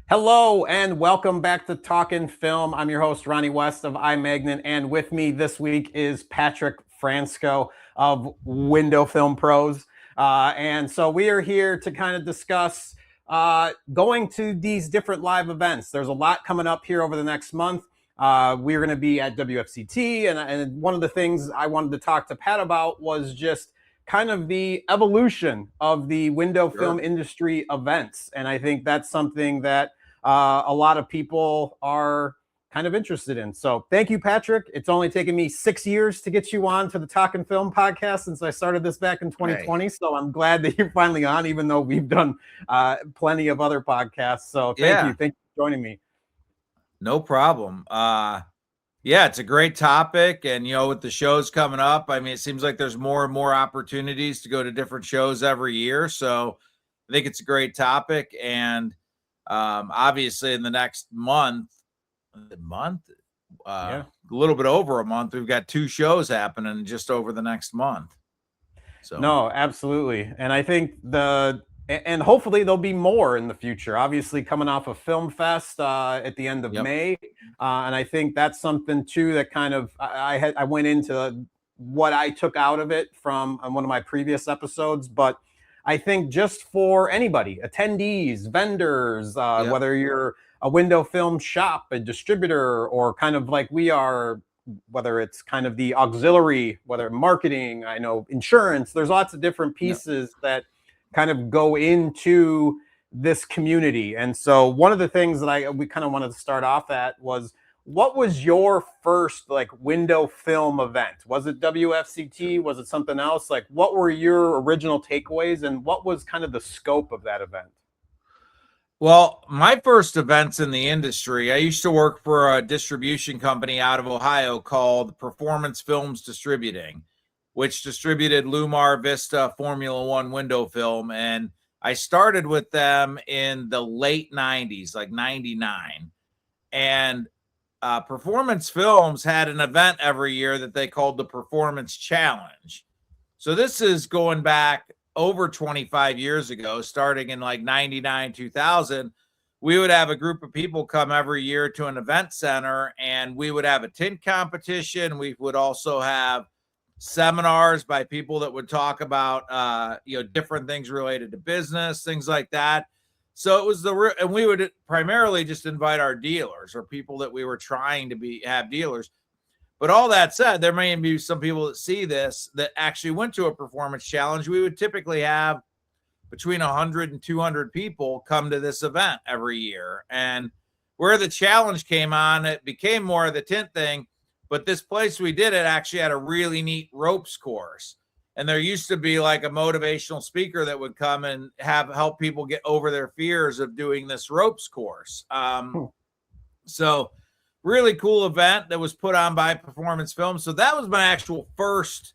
Hello and welcome back to Talkin Film. I'm your host, Ronnie West of iMagnet, and with me this week is Patric Fransko of Window Film Pros. And so we are here to kind of discuss going to these different live events. There's a lot coming up here over the next month. We're going to be at WFCT, and one of the things I wanted to talk to Pat about was just kind of the evolution of the window film industry events. And I think that's something that a lot of people are kind of interested in. So thank you, Patric. It's only taken me 6 years to get you on to the Talkin Film podcast since I started this back in 2020. Hey. So I'm glad that you're finally on, even though we've done plenty of other podcasts. So thank you. Thank you for joining me. No problem. Yeah, it's a great topic. And, with the shows coming up, I mean, it seems like there's more and more opportunities to go to different shows every year. So I think it's a great topic. And obviously in the next month, a little bit over a month, we've got 2 shows happening just over the next month. So no, absolutely. And I think and hopefully there'll be more in the future, obviously coming off of Film Fest at the end of May. And I think that's something too that kind of, I went into what I took out of it from one of my previous episodes, but I think just for anybody, attendees, vendors, whether you're a window film shop, a distributor, or kind of like we are, whether it's kind of the auxiliary, whether marketing, I know insurance, there's lots of different pieces that kind of go into this community. And so one of the things that we kind of wanted to start off at was, what was your first window film event? Was it WFCT? Was it something else? What were your original takeaways, and what was kind of the scope of that event? Well, my first events in the industry, I used to work for a distribution company out of Ohio called Performance Films Distributing, which distributed Lumar, Vista, Formula One window film. And I started with them in the late 90s, like 99. And Performance Films had an event every year that they called the Performance Challenge. So this is going back over 25 years ago, starting in 99, 2000. We would have a group of people come every year to an event center, and we would have a tint competition. We would also have seminars by people that would talk about, different things related to business, things like that. So it was and we would primarily just invite our dealers or people that we were trying to have dealers. But all that said, there may be some people that see this that actually went to a performance challenge. We would typically have between 100 and 200 people come to this event every year. And where the challenge came on, it became more of the tint thing. But this place we did it actually had a really neat ropes course. And there used to be a motivational speaker that would come and help people get over their fears of doing this ropes course. So really cool event that was put on by Performance Film. So that was my actual first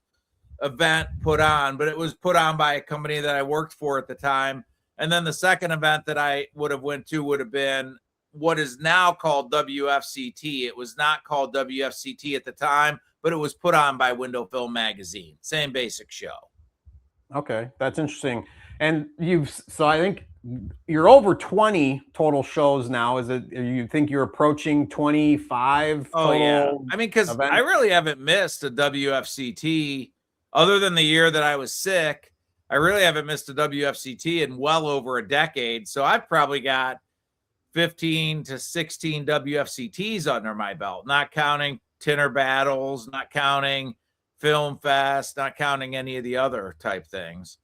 event put on, but it was put on by a company that I worked for at the time. And then the second event that I would have went to would have been what is now called WFCT. It was not called WFCT at the time, but it was put on by Window Film Magazine. Same basic show. Okay, that's interesting. And so I think you're over 20 total shows now. You think you're approaching 25 total? Oh, yeah. I mean, because I really haven't missed a WFCT other than the year that I was sick. I really haven't missed a WFCT in well over a decade. So I've probably got 15 to 16 WFCTs under my belt, not counting Tinner Battles, not counting Film Fest, not counting any of the other type things.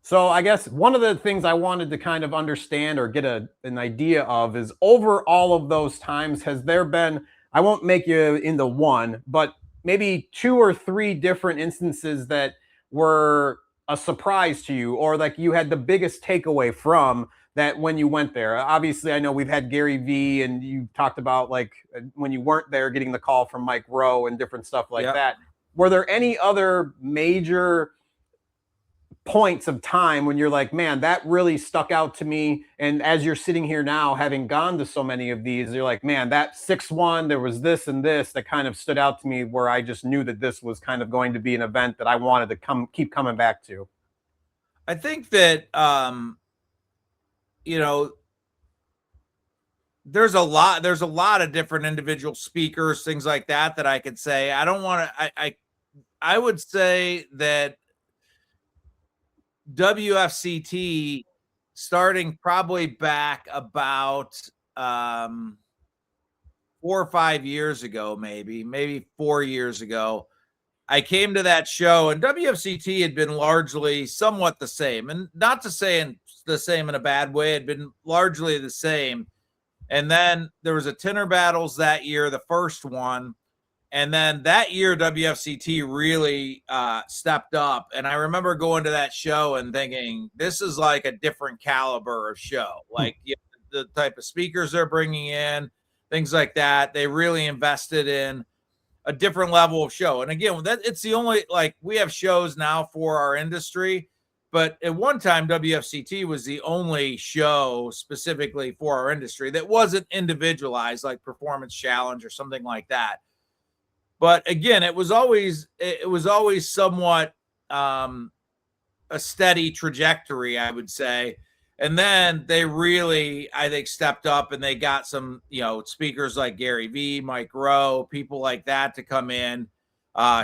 So I guess one of the things I wanted to kind of understand or get an idea of is, over all of those times, has there been, I won't make you into one, but maybe 2 or 3 different instances that were a surprise to you, or you had the biggest takeaway from that when you went there? Obviously, I know we've had Gary V, and you talked about when you weren't there, getting the call from Mike Rowe and different stuff like that. Were there any other major points of time when you're like, man, that really stuck out to me? And as you're sitting here now, having gone to so many of these, you're like, man, that 6-1, there was this and this that kind of stood out to me, where I just knew that this was kind of going to be an event that I wanted to keep coming back to. I think that, there's a lot of different individual speakers, things like that I could say. I don't want to, I would say that WFCT, starting probably back about 4 or 5 years ago, maybe 4 years ago, I came to that show, and WFCT had been largely somewhat the same, and not to say the same in a bad way, it had been largely the same. And then there was a Tinner Battles that year, the first one. And then that year, WFCT really stepped up. And I remember going to that show and thinking, this is like a different caliber of show. Like the type of speakers they're bringing in, things like that. They really invested in a different level of show. And again, it's the only, like, we have shows now for our industry, but at one time, WFCT was the only show specifically for our industry that wasn't individualized, like Performance Challenge or something like that. But again, it was always somewhat a steady trajectory, I would say. And then they really, I think, stepped up, and they got some, speakers like Gary Vee, Mike Rowe, people like that to come in,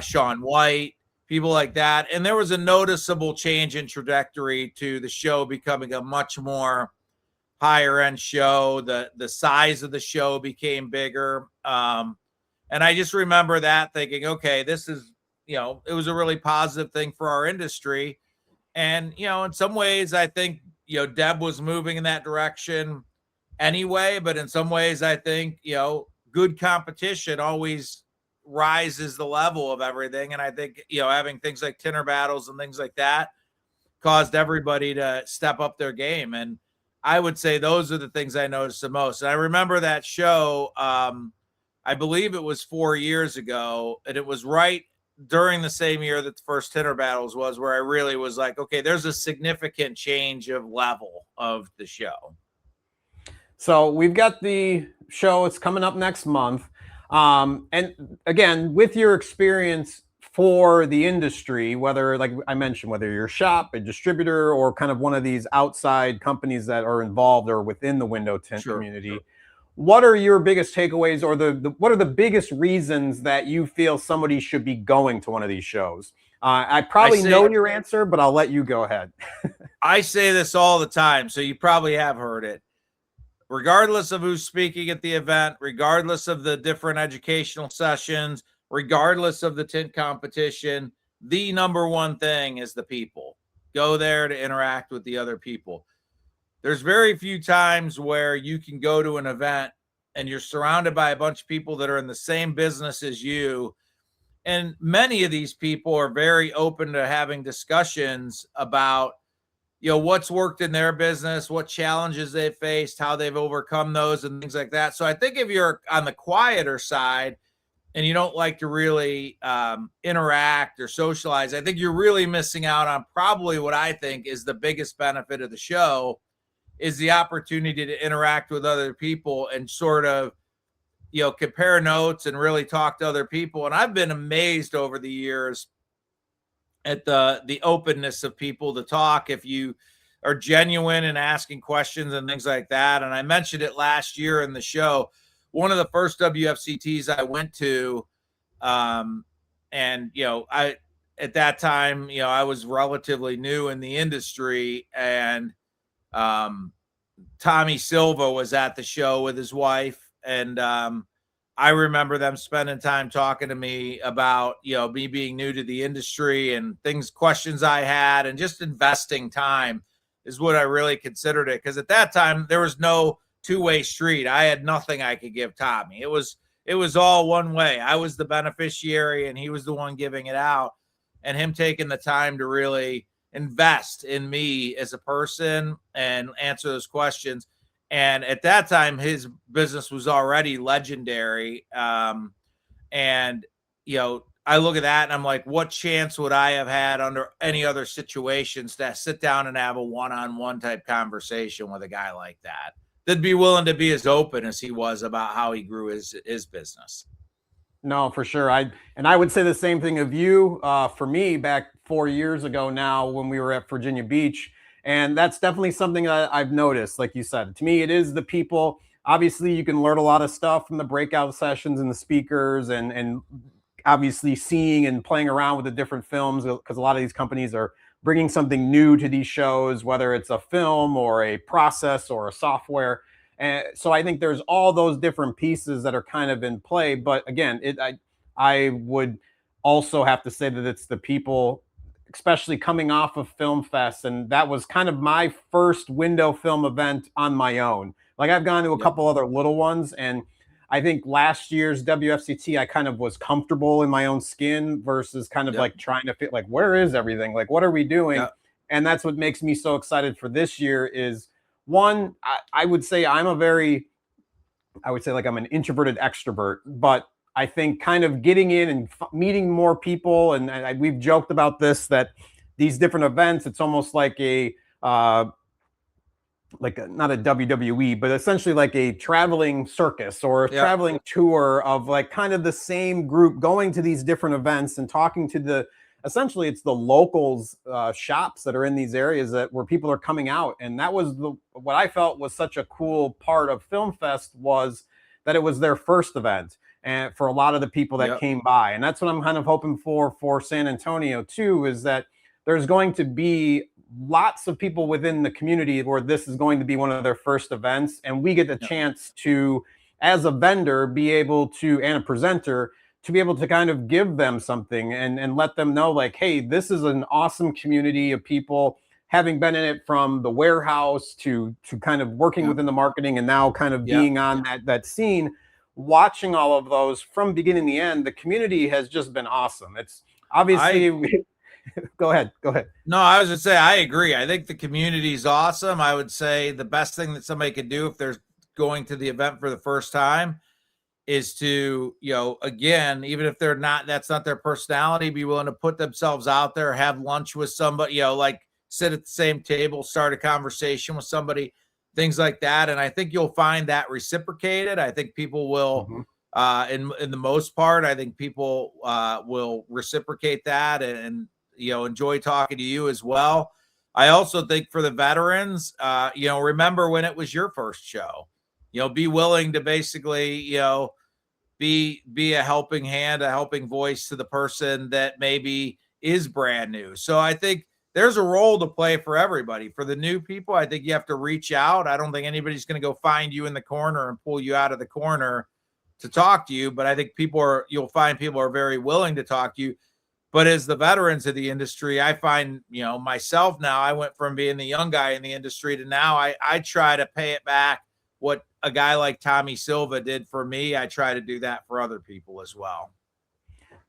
Shaun White, people like that. And there was a noticeable change in trajectory to the show becoming a much more higher end show. The size of the show became bigger. And I just remember that thinking, okay, this is, it was a really positive thing for our industry. And, in some ways, I think, Deb was moving in that direction anyway, but in some ways, I think, good competition always rises the level of everything. And I think, having things like Tinner Battles and things like that caused everybody to step up their game. And I would say those are the things I noticed the most. And I remember that show, I believe it was 4 years ago, and it was right during the same year that the first Tinner Battles was, where I really was like, okay, there's a significant change of level of the show. So we've got the show, it's coming up next month. And again, with your experience for the industry, whether, like I mentioned, whether you're a shop, a distributor, or kind of one of these outside companies that are involved or within the window tint community, sure. What are your biggest takeaways, or what are the biggest reasons that you feel somebody should be going to one of these shows? I probably know your answer, but I'll let you go ahead. I say this all the time, so you probably have heard it. Regardless of who's speaking at the event, regardless of the different educational sessions, regardless of the tint competition, the number one thing is the people. Go there to interact with the other people. There's very few times where you can go to an event and you're surrounded by a bunch of people that are in the same business as you. And many of these people are very open to having discussions about, what's worked in their business, what challenges they've faced, how they've overcome those, and things like that. So I think if you're on the quieter side and you don't like to really interact or socialize, I think you're really missing out on probably what I think is the biggest benefit of the show, is the opportunity to interact with other people and sort of, compare notes and really talk to other people. And I've been amazed over the years at the openness of people to talk, if you are genuine and asking questions and things like that. And I mentioned it last year in the show, one of the first WFCTs I went to, and, I, at that time, I was relatively new in the industry, and Tommy Silva was at the show with his wife. And I remember them spending time talking to me about, me being new to the industry and questions I had, and just investing time is what I really considered it. Because at that time, there was no two-way street. I had nothing I could give Tommy. It was all one way. I was the beneficiary and he was the one giving it out, and him taking the time to really invest in me as a person and answer those questions. And at that time, his business was already legendary. And, I look at that and I'm like, what chance would I have had under any other situations to sit down and have a one-on-one type conversation with a guy like that? That'd be willing to be as open as he was about how he grew his business. No, for sure. I would say the same thing of you. For me, back 4 years ago now, when we were at Virginia Beach, and that's definitely something that I've noticed. Like you said, to me, it is the people. Obviously, you can learn a lot of stuff from the breakout sessions and the speakers, and obviously seeing and playing around with the different films, because a lot of these companies are bringing something new to these shows, whether it's a film or a process or a software. And so I think there's all those different pieces that are kind of in play. But again, I would also have to say that it's the people, especially coming off of Film Fest, and that was kind of my first window film event on my own. Like, I've gone to a couple other little ones, and I think last year's WFCT, I kind of was comfortable in my own skin versus kind of like trying to fit, like, where is everything? Like, what are we doing? And that's what makes me so excited for this year is, one, I would say I'm like I'm an introverted extrovert, but I think kind of getting in and meeting more people, and we've joked about this, that these different events, it's almost like not a WWE, but essentially like a traveling circus or a traveling tour of like kind of the same group going to these different events and talking to essentially it's the locals shops that are in these areas where people are coming out. And that was what I felt was such a cool part of Film Fest, was that it was their first event, and for a lot of the people that came by. And that's what I'm kind of hoping for San Antonio too, is that there's going to be lots of people within the community where this is going to be one of their first events, and we get the chance to, as a vendor, be able to, and a presenter, to be able to kind of give them something and let them know, like, hey, this is an awesome community of people, having been in it from the warehouse to kind of working within the marketing, and now kind of being on that scene, watching all of those from beginning to end. The community has just been awesome. It's obviously Go ahead. No, I was going to say, I agree. I think the community is awesome. I would say the best thing that somebody could do if they're going to the event for the first time is to, again, even if that's not their personality, be willing to put themselves out there, have lunch with somebody, like sit at the same table, start a conversation with somebody, things like that. And I think you'll find that reciprocated. I think people will, in the most part, I think people will reciprocate that and enjoy talking to you as well. I also think for the veterans, remember when it was your first show, be willing to basically, be a helping hand, a helping voice to the person that maybe is brand new. So I think there's a role to play for everybody. For the new people, I think you have to reach out. I don't think anybody's going to go find you in the corner and pull you out of the corner to talk to you, but I think you'll find people are very willing to talk to you. But as the veterans of the industry, I find, myself now, I went from being the young guy in the industry to now I try to pay it back what a guy like Tommy Silva did for me. I try to do that for other people as well.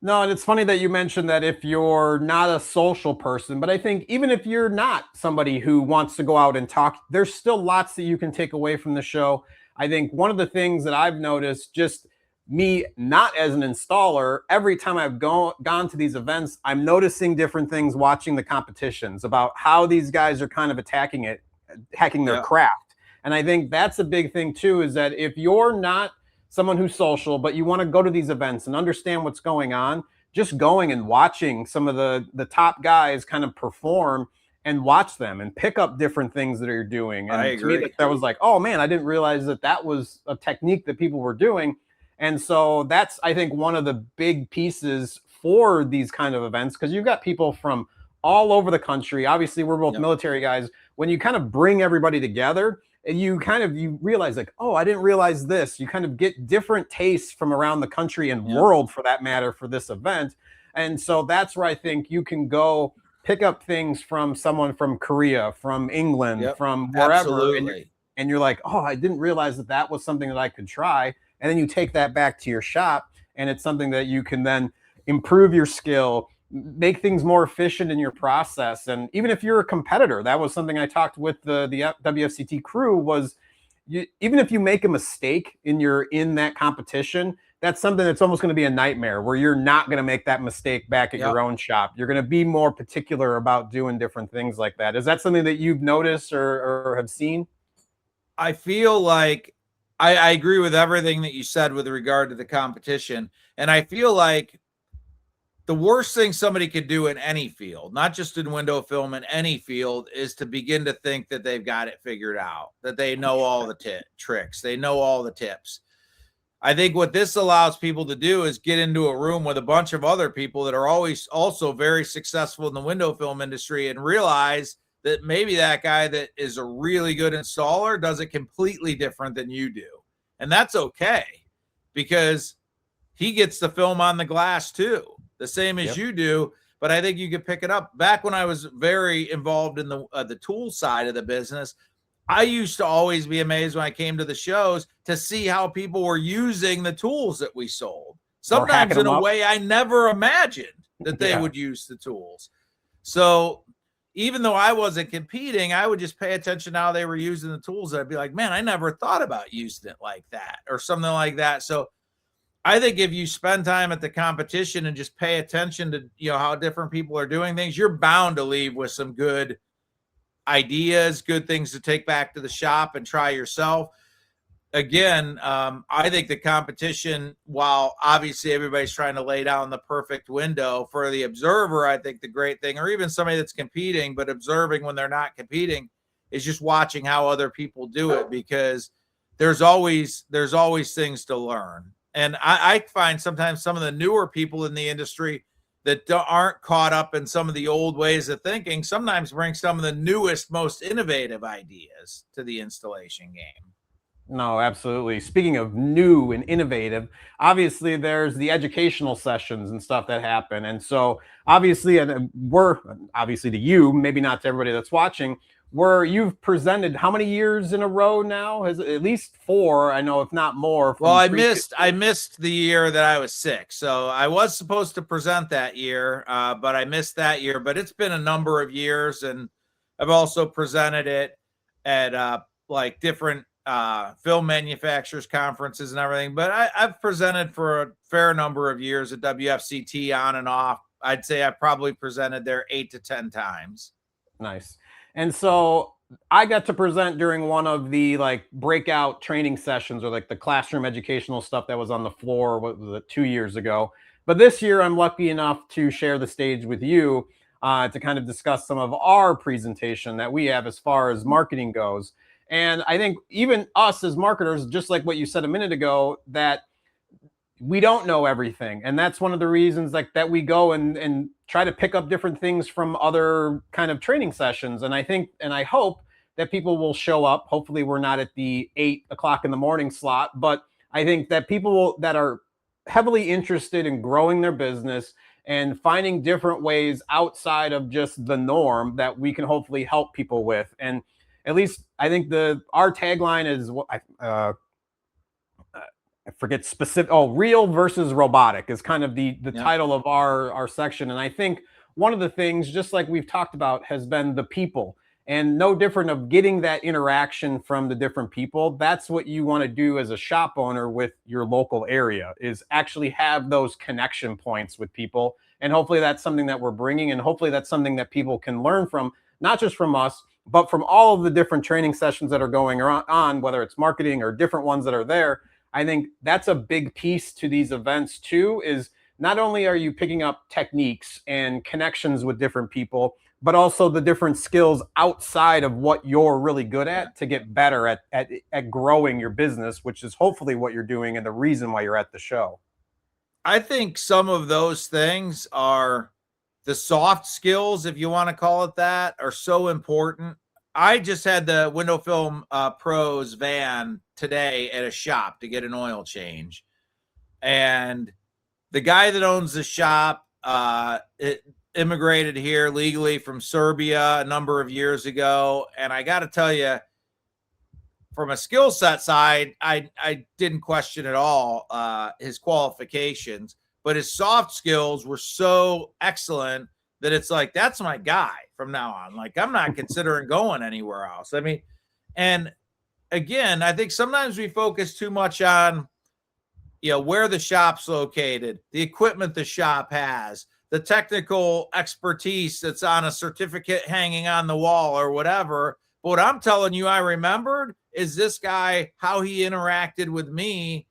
No, and it's funny that you mentioned that if you're not a social person, but I think even if you're not somebody who wants to go out and talk, there's still lots that you can take away from the show. I think one of the things that I've noticed, just me not as an installer, every time I've gone to these events, I'm noticing different things watching the competitions about how these guys are kind of hacking their craft. And I think that's a big thing too, is that if you're not someone who's social, but you want to go to these events and understand what's going on, just going and watching some of the top guys kind of perform and watch them and pick up different things that you're doing. And I agree. To me, that was like, oh man, I didn't realize that was a technique that people were doing. And so that's, I think, one of the big pieces for these kind of events, because you've got people from all over the country. Obviously, we're both military guys. When you kind of bring everybody together, you realize, like, oh, I didn't realize this. You kind of get different tastes from around the country and world, for that matter, for this event. And so that's where I think you can go pick up things from someone from Korea, from England, from wherever. Absolutely. And you're like, oh, I didn't realize that was something that I could try. And then you take that back to your shop, and it's something that you can then improve your skill, make things more efficient in your process. And even if you're a competitor, that was something I talked with the WFCT crew, was even if you make a mistake in that competition, that's something that's almost going to be a nightmare, where you're not going to make that mistake back at your own shop. You're going to be more particular about doing different things like that. Is that something that you've noticed or have seen? I feel like I agree with everything that you said with regard to the competition. And I feel like the worst thing somebody could do in any field, not just in window film, in any field, is to begin to think that they've got it figured out, that they know all the tricks, they know all the tips. I think what this allows people to do is get into a room with a bunch of other people that are always also very successful in the window film industry and realize that maybe that guy that is a really good installer does it completely different than you do. And that's okay, because he gets the film on the glass too, the same as you do. But I think you could pick it up. Back when I was very involved in the tool side of the business, I used to always be amazed when I came to the shows to see how people were using the tools that we sold. Sometimes in a way I never imagined that they would use the tools. So even though I wasn't competing, I would just pay attention to how they were using the tools. I'd be like, man, I never thought about using it like that or something like that. So I think if you spend time at the competition and just pay attention to, how different people are doing things, you're bound to leave with some good ideas, good things to take back to the shop and try yourself. Again, I think the competition, while obviously everybody's trying to lay down the perfect window for the observer, I think the great thing, or even somebody that's competing but observing when they're not competing, is just watching how other people do it, because there's always things to learn. And I find sometimes some of the newer people in the industry that aren't caught up in some of the old ways of thinking sometimes bring some of the newest, most innovative ideas to the installation game. No, absolutely. Speaking of new and innovative, obviously there's the educational sessions and stuff that happen. And so obviously, and we're obviously to you, maybe not to everybody that's watching, where you've presented how many years in a row now? Has at least 4, I know, if not more. Well, I missed the year that I was sick. So I was supposed to present that year, but I missed that year. But it's been a number of years, and I've also presented it at like different film manufacturers conferences and everything. But I've presented for a fair number of years at WFCT on and off. I'd say I probably presented there 8 to 10 times. Nice. And so I got to present during one of the like breakout training sessions, or like the classroom educational stuff that was on the floor, what was it, 2 years ago. But this year I'm lucky enough to share the stage with you to kind of discuss some of our presentation that we have as far as marketing goes. And I think even us as marketers, just like what you said a minute ago, that we don't know everything. And that's one of the reasons like that we go and try to pick up different things from other kind of training sessions. And I think, and I hope that people will show up. Hopefully we're not at the 8 o'clock in the morning slot, but I think that people that are heavily interested in growing their business and finding different ways outside of just the norm that we can hopefully help people with. And at least I think our tagline is what I forget specific. Oh, real versus robotic is kind of the title of our section. And I think one of the things, just like we've talked about, has been the people, and no different of getting that interaction from the different people. That's what you want to do as a shop owner with your local area, is actually have those connection points with people. And hopefully that's something that we're bringing, and hopefully that's something that people can learn from, not just from us, but from all of the different training sessions that are going on, whether it's marketing or different ones that are there. I think that's a big piece to these events too, is not only are you picking up techniques and connections with different people, but also the different skills outside of what you're really good at to get better at growing your business, which is hopefully what you're doing and the reason why you're at the show. I think some of those things are the soft skills, if you want to call it that, are so important. I just had the Window Film Pros van today at a shop to get an oil change. And the guy that owns the shop immigrated here legally from Serbia a number of years ago. And I got to tell you, from a skill set side, I didn't question at all his qualifications, but his soft skills were so excellent that it's like, that's my guy from now on. Like, I'm not considering going anywhere else. I mean, and again, I think sometimes we focus too much on, where the shop's located, the equipment the shop has, the technical expertise that's on a certificate hanging on the wall or whatever. But what I'm telling you, I remembered is this guy, how he interacted with me.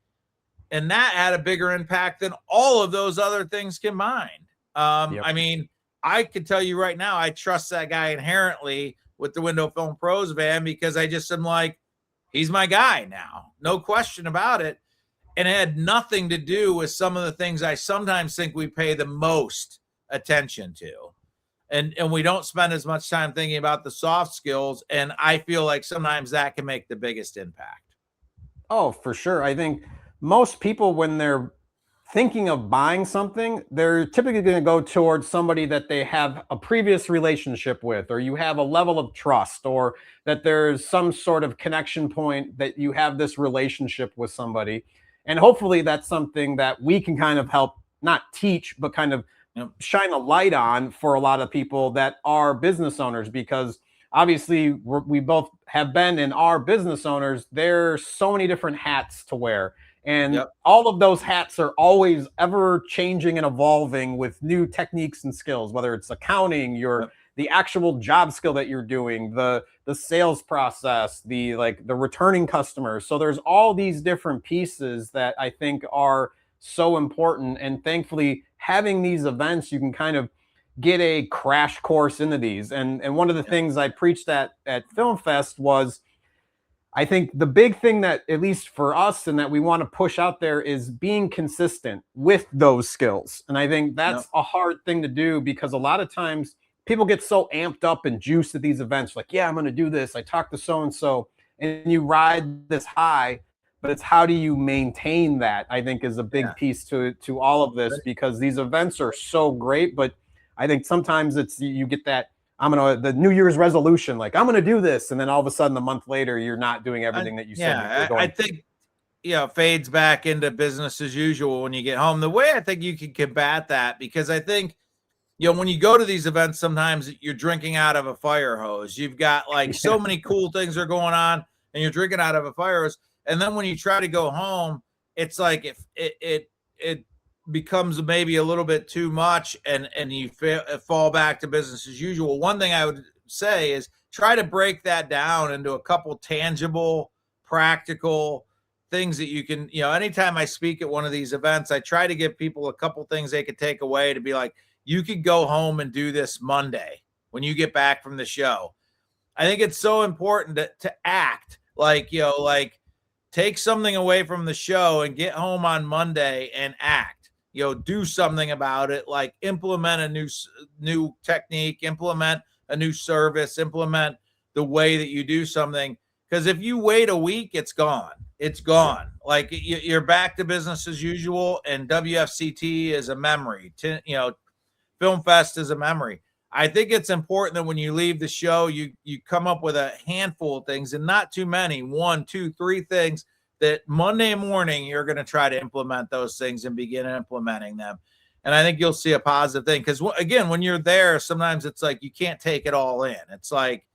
And that had a bigger impact than all of those other things combined. I mean, I can tell you right now, I trust that guy inherently with the Window Film Pros van because I just am like, he's my guy now. No question about it. And it had nothing to do with some of the things I sometimes think we pay the most attention to. And we don't spend as much time thinking about the soft skills. And I feel like sometimes that can make the biggest impact. Oh, for sure. I think most people, when they're thinking of buying something, they're typically going to go towards somebody that they have a previous relationship with, or you have a level of trust, or that there's some sort of connection point that you have this relationship with somebody. And hopefully that's something that we can kind of help, not teach, but kind of shine a light on for a lot of people that are business owners, because obviously we both have been and are business owners. There's so many different hats to wear. And all of those hats are always ever changing and evolving with new techniques and skills, whether it's accounting, the actual job skill that you're doing, the sales process, the returning customers. So there's all these different pieces that I think are so important. And thankfully, having these events, you can kind of get a crash course into these. And one of the things I preached at Film Fest was, I think the big thing that, at least for us, and that we want to push out there is being consistent with those skills. And I think that's a hard thing to do, because a lot of times people get so amped up and juiced at these events, like, yeah, I'm going to do this. I talked to so-and-so, and you ride this high, but it's how do you maintain that, I think, is a big piece to all of this, because these events are so great. But I think sometimes it's, you get that, the New Year's resolution, like, I'm going to do this. And then all of a sudden, a month later, you're not doing everything that you said. I think, fades back into business as usual when you get home. The way I think you can combat that, because I think, when you go to these events, sometimes you're drinking out of a fire hose. You've got so many cool things are going on and you're drinking out of a fire hose. And then when you try to go home, it's like if it becomes maybe a little bit too much, and you fall back to business as usual. One thing I would say is try to break that down into a couple tangible, practical things that you can, anytime I speak at one of these events, I try to give people a couple things they could take away to be like, you could go home and do this Monday when you get back from the show. I think it's so important to act take something away from the show and get home on Monday and act. Do something about it, like implement a new technique, implement a new service, implement the way that you do something. Because if you wait a week, it's gone. It's gone. Like you're back to business as usual, and WFCT is a memory. Film Fest is a memory. I think it's important that when you leave the show, you come up with a handful of things, and not too many, 1, 2, 3 things that Monday morning you're going to try to implement those things and begin implementing them. And I think you'll see a positive thing, because again, when you're there, sometimes it's like you can't take it all in. It's like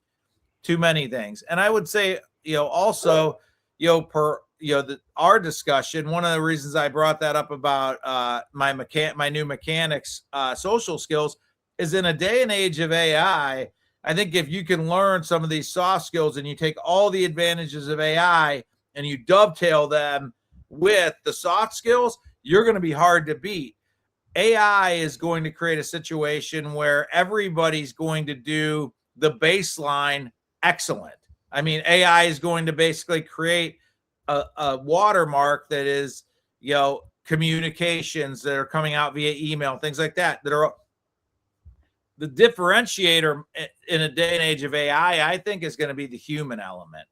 too many things. And I would say, also, our discussion, one of the reasons I brought that up about my new mechanics social skills is, in a day and age of AI, I think if you can learn some of these soft skills and you take all the advantages of AI and you dovetail them with the soft skills, you're going to be hard to beat. AI is going to create a situation where everybody's going to do the baseline excellent. I mean, AI is going to basically create a watermark that is, communications that are coming out via email, things like that are the differentiator in a day and age of AI, I think, is going to be the human element.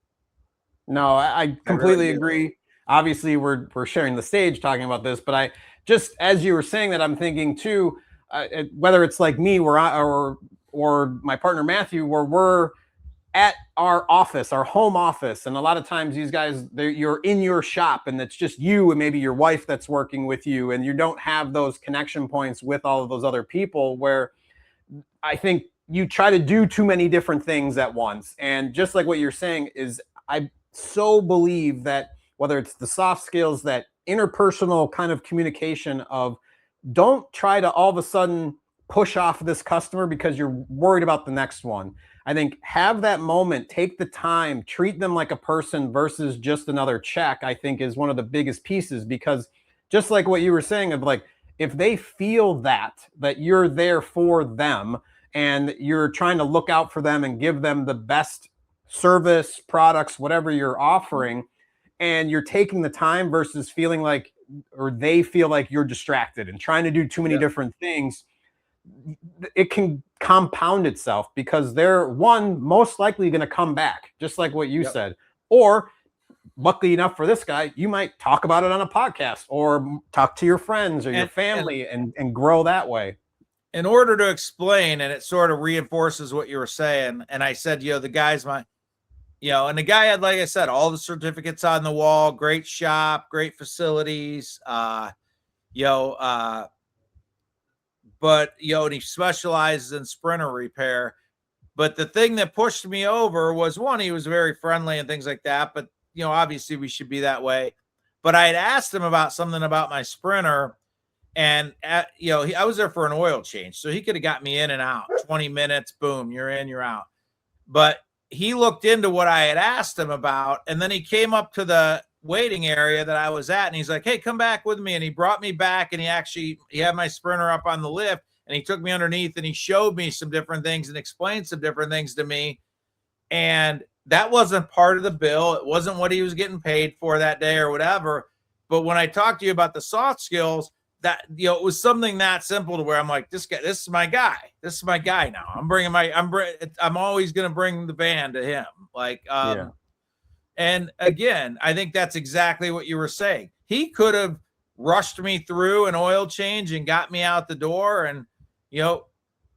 No, I completely agree. Obviously, we're sharing the stage talking about this, but I just, as you were saying that, I'm thinking too, whether it's like me, or my partner Matthew, where we're at our office, our home office, and a lot of times these guys, you're in your shop, and it's just you and maybe your wife that's working with you, and you don't have those connection points with all of those other people, where I think you try to do too many different things at once. And just like what you're saying is, I so believe that whether it's the soft skills that interpersonal kind of communication of, don't try to all of a sudden push off this customer because you're worried about the next one. I think have that moment, take the time, treat them like a person versus just another check, I think is one of the biggest pieces, because just like what you were saying of like, if they feel that you're there for them and you're trying to look out for them and give them the best service, products, whatever you're offering, and you're taking the time versus feeling like, or they feel like you're distracted and trying to do too many different things, it can compound itself, because they're most likely going to come back, just like what you said. Or luckily enough for this guy, you might talk about it on a podcast or talk to your friends or your family and grow that way. In order to explain, and it sort of reinforces what you were saying, and I said, the guy's and the guy had, like I said, all the certificates on the wall, great shop, great facilities, but and he specializes in sprinter repair. But the thing that pushed me over was, one, he was very friendly and things like that, but obviously we should be that way. But I had asked him about something about my sprinter, and I was there for an oil change, so he could have got me in and out, 20 minutes, boom, you're in, you're out. But he looked into what I had asked him about, and then he came up to the waiting area that I was at, and he's like, hey, come back with me. And he brought me back, and he had my sprinter up on the lift, and he took me underneath, and he showed me some different things and explained some different things to me. And that wasn't part of the bill. It wasn't what he was getting paid for that day or whatever. But when I talked to you about the soft skills, that, it was something that simple to where I'm like, this is my guy. This is my guy now. I'm always going to bring the van to him. And again, I think that's exactly what you were saying. He could have rushed me through an oil change and got me out the door. And,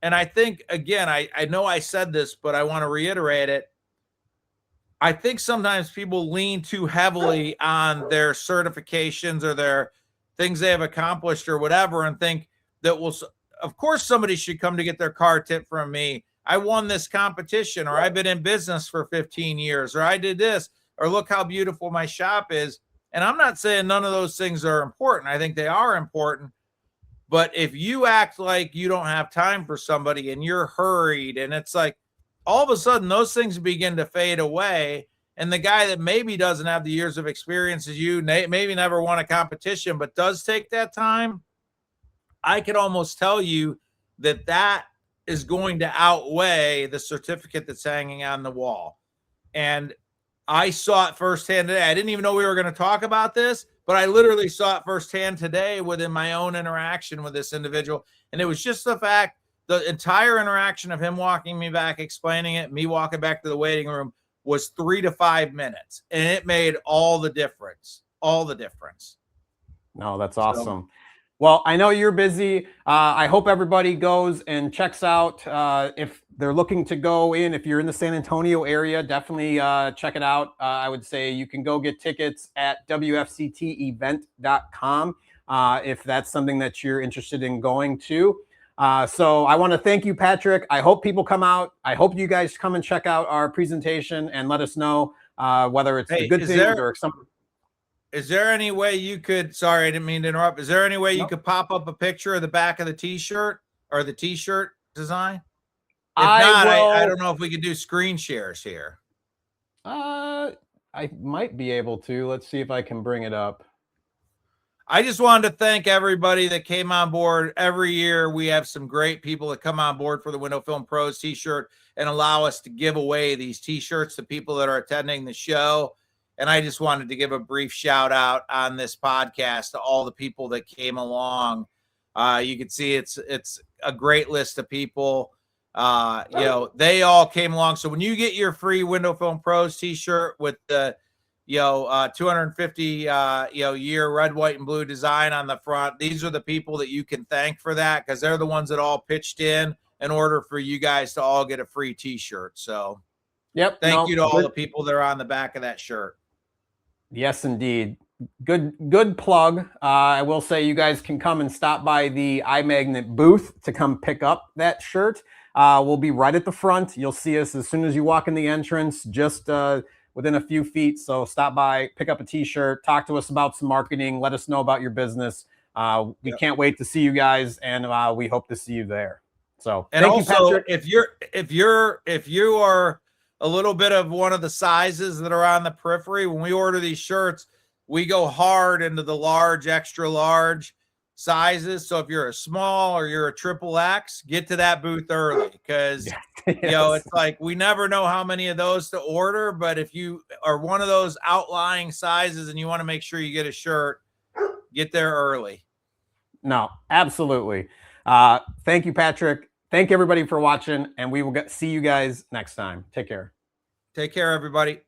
and I think, again, I know I said this, but I want to reiterate it. I think sometimes people lean too heavily on their certifications or their things they have accomplished or whatever, and think that, of course somebody should come to get their car tip from me. I won this competition, or I've been in business for 15 years, or I did this, or look how beautiful my shop is. And I'm not saying none of those things are important. I think they are important. But if you act like you don't have time for somebody and you're hurried, and it's like, all of a sudden those things begin to fade away. And the guy that maybe doesn't have the years of experience as you, maybe never won a competition, but does take that time, I can almost tell you that is going to outweigh the certificate that's hanging on the wall. And I saw it firsthand today. I didn't even know we were going to talk about this, but I literally saw it firsthand today within my own interaction with this individual. And it was just the entire interaction of him walking me back, explaining it, me walking back to the waiting room, was 3 to 5 minutes. And it made all the difference. All the difference. No, that's awesome. Well, I know you're busy. I hope everybody goes and checks out if they're looking to go in. If you're in the San Antonio area, definitely check it out. I would say you can go get tickets at WFCTevent.com if that's something that you're interested in going to. So I want to thank you, Patric. I hope people come out. I hope you guys come and check out our presentation and let us know whether it's the good things or something. Is there any way you could, sorry, I didn't mean to interrupt. Is there any way you could pop up a picture of the back of the t-shirt or the t-shirt design? If I don't know if we could do screen shares here. I might be able to. Let's see if I can bring it up. I just wanted to thank everybody that came on board. Every year we have some great people that come on board for the Window Film Pros t-shirt and allow us to give away these t-shirts to people that are attending the show. And I just wanted to give a brief shout out on this podcast to all the people that came along. You can see it's a great list of people. They all came along. So when you get your free Window Film Pros t-shirt with the 250 year red, white, and blue design on the front, these are the people that you can thank for that, because they're the ones that all pitched in order for you guys to all get a free t-shirt. So thank you to all the people that are on the back of that shirt. Yes, indeed. Good plug. I will say you guys can come and stop by the iMagnet booth to come pick up that shirt. We'll be right at the front. You'll see us as soon as you walk in the entrance, just when within a few feet. So stop by, pick up a t-shirt, talk to us about some marketing, let us know about your business. We can't wait to see you guys, and we hope to see you there. So and thank also, you, Patric. if you are a little bit of one of the sizes that are on the periphery, when we order these shirts, we go hard into the large, extra large sizes. So if you're a small or you're a XXX, get to that booth early, because Yes. you know, it's like we never know how many of those to order. But if you are one of those outlying sizes and you want to make sure you get a shirt, get there early. No, absolutely. Thank you, Patric. Thank everybody for watching, and we will see you guys next time. Take care. Take care, everybody.